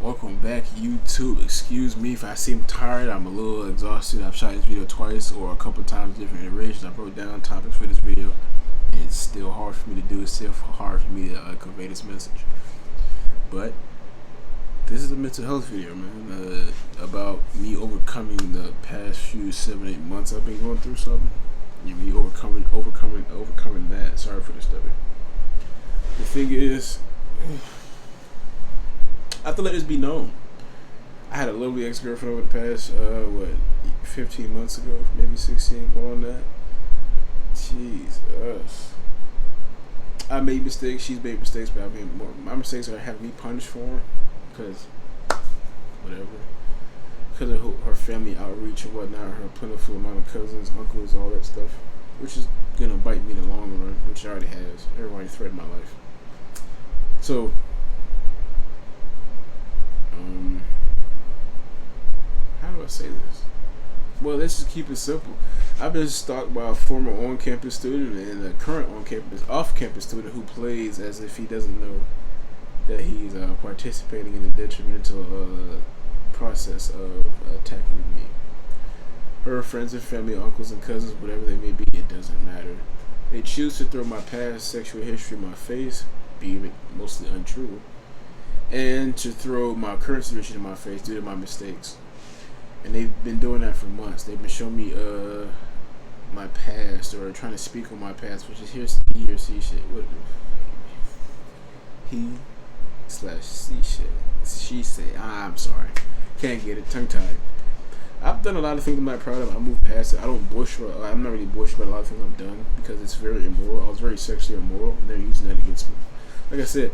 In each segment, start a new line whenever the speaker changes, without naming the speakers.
Welcome back, YouTube. Excuse me if I seem tired. I'm a little exhausted. I've shot this video twice or a couple times, different iterations. I wrote down topics for this video, and it's still hard for me to do. It's still hard for me to convey this message. But this is a mental health video, man. About me overcoming the past few 7-8 months I've been going through something. Me overcoming that. Sorry for the stubbing. The thing is, I have to let this be known. I had a lovely ex-girlfriend over the past, 15 months ago, maybe 16, going on that. Jesus. I made mistakes, she's made mistakes, but my mistakes are having me punished for them, because, whatever. Because of her family outreach and whatnot, her plentiful amount of cousins, uncles, all that stuff, which is gonna bite me in the long run, which it already has. Everybody threatened my life. So, how do I say this? Well, let's just keep it simple. I've been stalked by a former on-campus student and a current off-campus student who plays as if he doesn't know that he's participating in the detrimental process of attacking me. Her friends and family, uncles and cousins, whatever they may be, it doesn't matter. They choose to throw my past sexual history in my face, be it mostly untrue, and to throw my current situation in my face due to my mistakes. And they've been doing that for months. They've been showing me my past, or trying to speak on my past, which is he or she shit. What? He/she shit. She say, I'm sorry. Can't get it. Tongue tied. I've done a lot of things I'm not proud of. I moved past it. I'm not really boisterous about a lot of things I've done because it's very immoral. I was very sexually immoral, and they're using that against me. Like I said,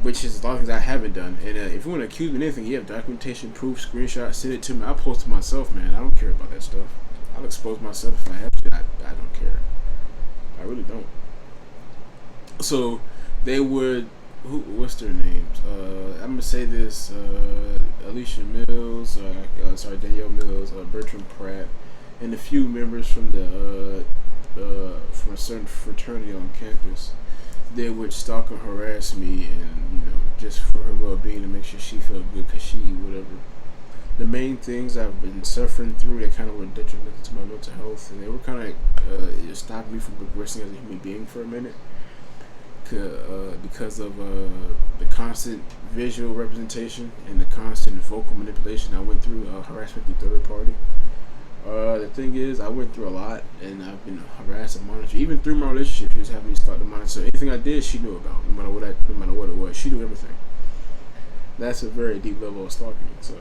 which is a lot of things I haven't done. And if you want to accuse me of anything, you have documentation, proof, screenshot, send it to me. I'll post it myself, man. I don't care about that stuff. I'll expose myself if I have to. I don't care. I really don't. So they would. What's their names? I'm gonna say this: Alicia Mills, Danielle Mills, Bertram Pratt, and a few members from from a certain fraternity on campus. They would stalk and harass me, and just for her well-being, to make sure she felt good, cause she whatever. The main things I've been suffering through that kind of were detrimental to my mental health, and they were kind of stopping me from progressing as a human being for a minute. Because of the constant visual representation and the constant vocal manipulation I went through, harassment through third party. The thing is, I went through a lot, and I've been harassed and monitored. Even through my relationship, she was having me start to monitor. So anything I did, she knew about. No matter what it was, she knew everything. That's a very deep level of stalking. So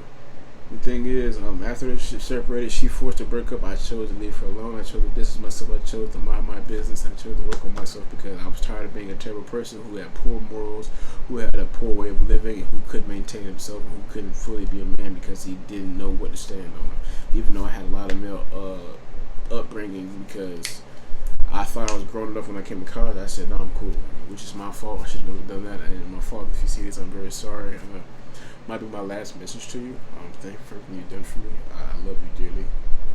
the thing is, after they separated, she forced to break up. I chose to leave her alone. I chose to distance myself. I chose to mind my business. I chose to work on myself because I was tired of being a terrible person who had poor morals, who had a poor way of living, and who couldn't maintain himself, and who couldn't fully be a man because he didn't know what to stand on. Even though I had a lot of male upbringing, because I thought I was grown enough when I came to college. I said, no, I'm cool, which is my fault. I should have never done that. And my fault. If you see this, I'm very sorry. Might be my last message to you. Thank you for everything you've done for me. I love you dearly.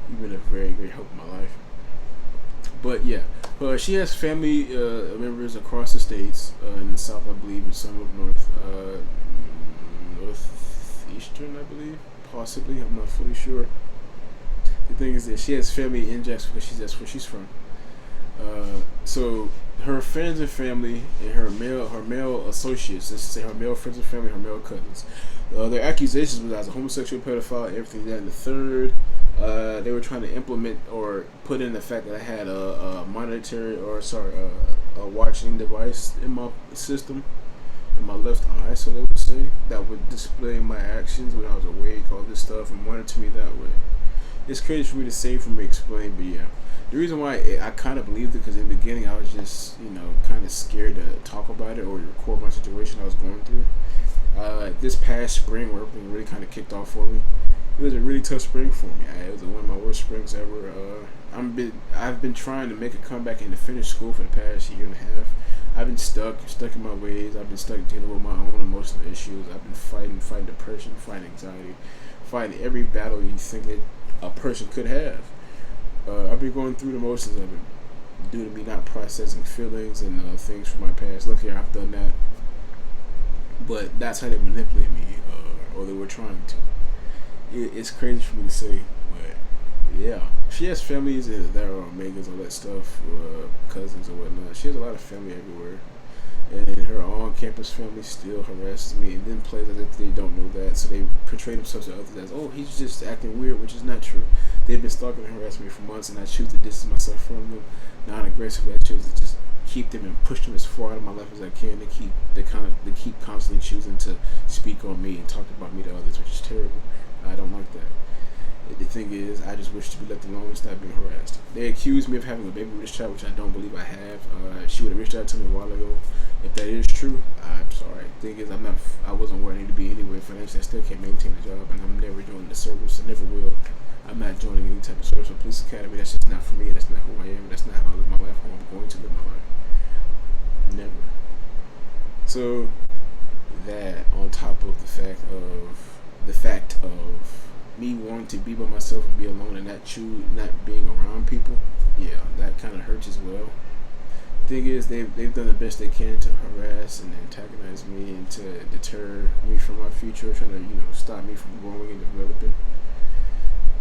You've been a very great help in my life. But yeah, she has family members across the states, in the south, I believe, and some up north, northeastern, I believe, possibly. I'm not fully sure. The thing is that she has family in Jacksonville because that's where she's from. So her friends and family and her male associates, let's say her male friends and family, her male cousins, their accusations was I was a homosexual pedophile, everything that and the third. They were trying to implement or put in the fact that I had a watching device in my system, in my left eye, so they would say, that would display my actions when I was awake, all this stuff, and monitor me that way. It's crazy for me to say, for me to explain, but yeah. The reason why I kind of believed it, because in the beginning I was just, kind of scared to talk about it or record my situation I was going through. This past spring, where everything really kind of kicked off for me, it was a really tough spring for me. It was one of my worst springs ever. I've been trying to make a comeback and to finish school for the past year and a half. I've been stuck in my ways. I've been stuck dealing with my own emotional issues. I've been fighting depression, fighting anxiety, fighting every battle you think that a person could have. I've been going through the motions of it due to me not processing feelings and things from my past. Luckily, I've done that. But that's how they manipulate me. or they were trying to. It's crazy for me to say, but yeah, she has families that are Megan's, all that stuff, cousins or whatnot. She has a lot of family everywhere, and her on-campus family still harasses me, and then plays as if they don't know that, so they portray themselves to others as, oh, he's just acting weird, which is not true. They've been stalking and harassing me for months, and I choose to distance myself from them, non-aggressively. I choose to just keep them and push them as far out of my life as I can. They keep constantly choosing to speak on me and talk about me to others, which is terrible. I don't like that. The thing is, I just wish to be left alone and stop being harassed. They accuse me of having a baby with this child, which I don't believe I have. She would have reached out to me a while ago. If that is true, I'm sorry. The thing is, I wasn't where I need to be anyway financially. I still can't maintain a job, and I'm never joining the service. I never will. I'm not joining any type of service or police academy. That's just not for me. That's not who I am. That's not how I live my life. How I'm going to live my life. Never. So that, on top of the fact of me wanting to be by myself and be alone and not being around people, yeah, that kind of hurts as well. Thing is, they've done the best they can to harass and antagonize me and to deter me from my future, trying to stop me from growing and developing,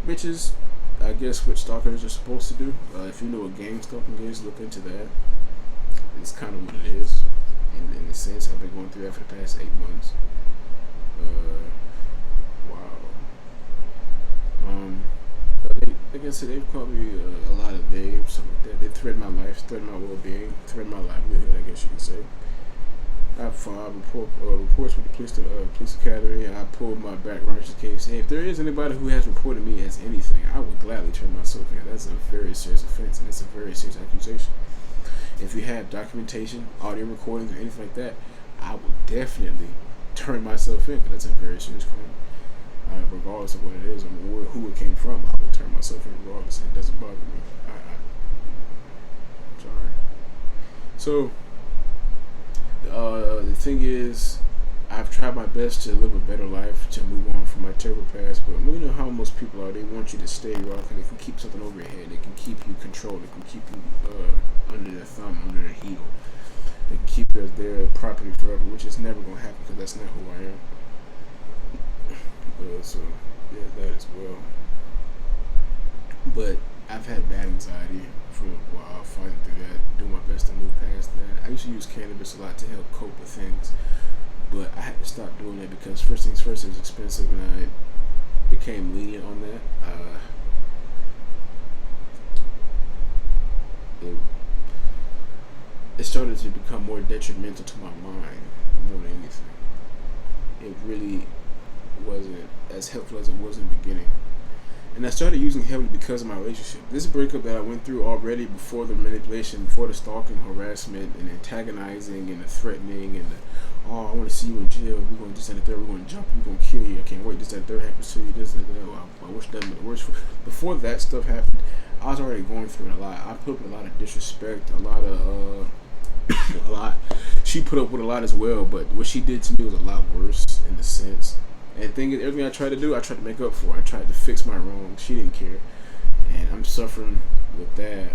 which is, I guess, what stalkers are supposed to do. If you know what gang stalking is, look into that. It's kind of what it is, in a sense. I've been going through that for the past 8 months. Wow. Like I said, they've called me a lot of names, something like that. They threaten my life, threaten my well-being, threaten my livelihood, I guess you could say. I've filed reports with the police academy. I pulled my background in the case. Hey, if there is anybody who has reported me as anything, I would gladly turn myself in. That's a very serious offense, and it's a very serious accusation. If you have documentation, audio recordings, or anything like that, I will definitely turn myself in, because that's a very serious claim. Regardless of what it is and who it came from, I will turn myself in regardless. It doesn't bother me. Sorry. So, the thing is, I've tried my best to live a better life, to move on from my terrible past, but you know how most people are. They want you to stay rock, and they can keep something over your head. They can keep you controlled. They can keep you under their thumb, under their heel. They can keep you as their property forever, which is never going to happen, because that's not who I am. So, yeah, that as well. But I've had bad anxiety for a while, fighting through that, doing my best to move past that. I used to use cannabis a lot to help cope with things, but I had to stop doing that because first things first, it was expensive, and I became lenient on that. It started to become more detrimental to my mind more than anything. It really wasn't as helpful as it was in the beginning. And I started using heavily because of my relationship. This breakup that I went through already, before the manipulation, before the stalking, harassment, and antagonizing, and the threatening, and the, oh, I want to see you in jail, we're going to this and the third, we're going to jump, we're going to kill you, I can't wait, this and the third happens to you, this and that, I wish nothing but the worst. Before that stuff happened, I was already going through it a lot. I put up with a lot of disrespect, a lot. She put up with a lot as well, but what she did to me was a lot worse in the sense. And the thing is, everything I tried to do, I tried to make up for. I tried to fix my wrongs. She didn't care. And I'm suffering with that,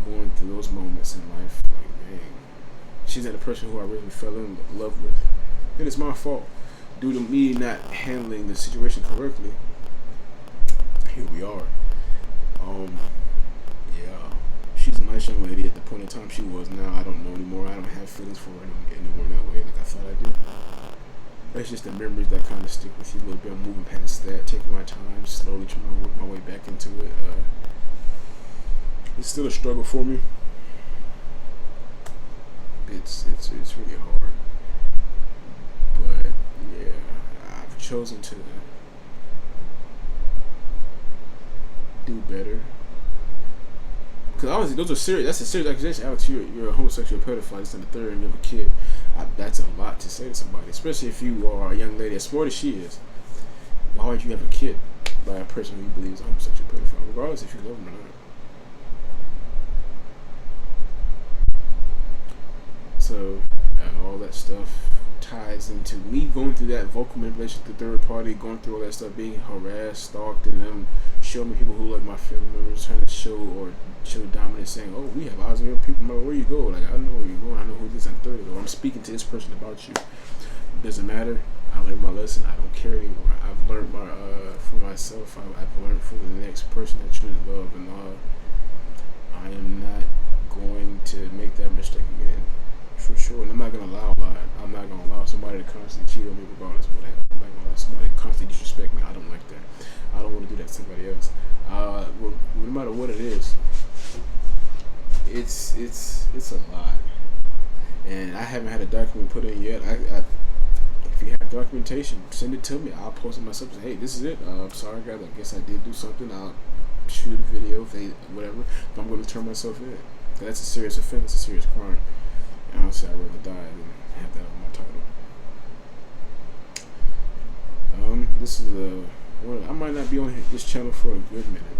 going through those moments in life. Like, dang. She's not the person who I really fell in love with. And it's my fault. Due to me not handling the situation correctly, here we are. Yeah. She's a nice young lady. At the point in time she was, now I don't know anymore. I don't have feelings for her anymore in that way like I thought I did. That's just the memories that kind of stick with you a little bit. I'm moving past that, taking my time, slowly trying to work my way back into it. It's still a struggle for me. It's really hard. But yeah, I've chosen to do better. Because honestly, those are serious. That's a serious accusation. Alex, you're a homosexual pedophile, this and the third, and you have a kid. That's a lot to say to somebody, especially if you are a young lady as smart as she is. Why would you have a kid by a person who you believe is a homosexual pedophile, regardless if you love them or not? So, all that stuff ties into me going through that vocal manipulation to third party, going through all that stuff, being harassed, stalked, and them showing me people who like my family members, trying to show dominance, saying, oh, we have eyes on your people, no matter where you go, like, I know where you're going, I know who this and third, or I'm speaking to this person about you. It doesn't matter. I learned my lesson. I don't care anymore. I've learned my for myself. I've learned from the next person that you love, and I am not going to make that mistake again, for sure. And I'm not gonna allow a lot. I'm not gonna allow somebody to constantly cheat on me, regardless of what happens. I'm not gonna allow somebody to constantly disrespect me. I don't like that. I don't want to do that to somebody else. No matter what it is, it's a lot. And I haven't had a document put in yet. If you have documentation, send it to me. I'll post it myself. Say, hey, this is it. I'm sorry, guys. I guess I did do something. I'll shoot a video, whatever. But I'm going to turn myself in. That's a serious offense. It's a serious crime. And honestly, I'd rather die than have that on my title. This is I might not be on this channel for a good minute.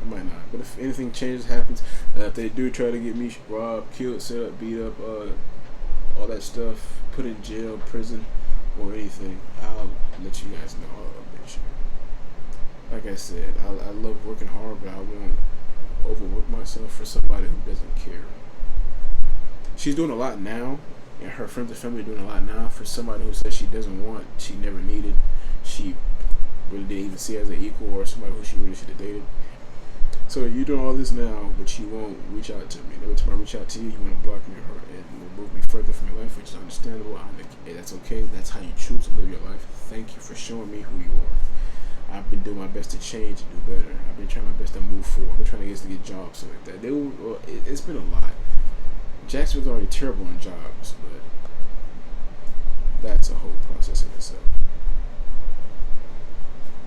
I might not. But if anything changes, happens, if they do try to get me robbed, killed, set up, beat up, all that stuff, put in jail, prison, or anything, I'll let you guys know. I'll update you. Like I said, I love working hard, but I won't overwork myself for somebody who doesn't care. She's doing a lot now, and her friends and family are doing a lot now for somebody who says she doesn't want, she never needed, she really didn't even see as an equal, or somebody who she really should have dated. So you're doing all this now, but you won't reach out to me. Every time I reach out to you, you want to block me and remove me further from your life, which is understandable. That's okay. That's how you choose to live your life. Thank you for showing me who you are. I've been doing my best to change and do better. I've been trying my best to move forward. I've been trying to get jobs, stuff like that. It's been a lot. Jacksonville's already terrible on jobs, but that's a whole process in itself.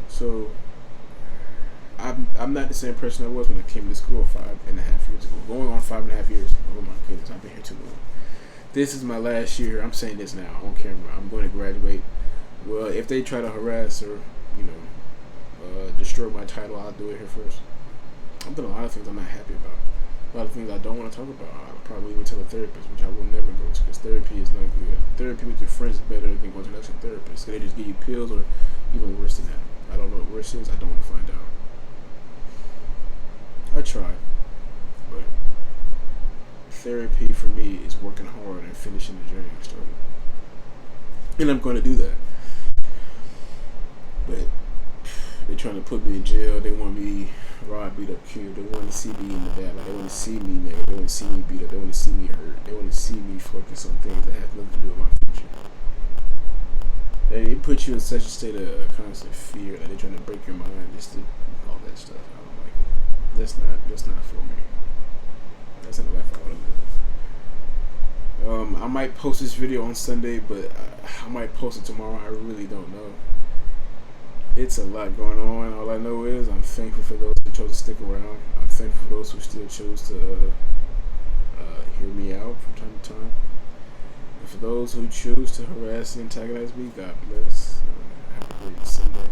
So I'm not the same person I was when I came to school 5.5 years ago. Going on 5.5 years. Oh my goodness, I've been here too long. This is my last year. I'm saying this now on camera. I'm going to graduate. Well, if they try to harass or, destroy my title, I'll do it here first. I've done a lot of things I'm not happy about. A lot of things I don't want to talk about. I'll probably even tell a therapist, which I will never go to, because therapy is not good. Therapy with your friends is better than going to an actual therapist. They just give you pills, or even worse than that. I don't know what worse is. I don't want to find out. I try, but therapy for me is working hard and finishing the journey I started. And I'm going to do that. But they're trying to put me in jail. They want me robbed, beat up, killed. They want to see me in the bad light. They want to see me negative. They want to see me beat up. They want to see me hurt. They want to see me focus on things that have nothing to do with my future. They put you in such a state of constant fear that they're trying to break your mind, just to all that stuff. I don't like it. That's not for me. That's not the life I want to live. I might post this video on Sunday, but I might post it tomorrow. I really don't know. It's a lot going on. All I know is I'm thankful for those who chose to stick around. I'm thankful for those who still chose to hear me out from time to time. And for those who choose to harass and antagonize me, God bless. Have a great Sunday.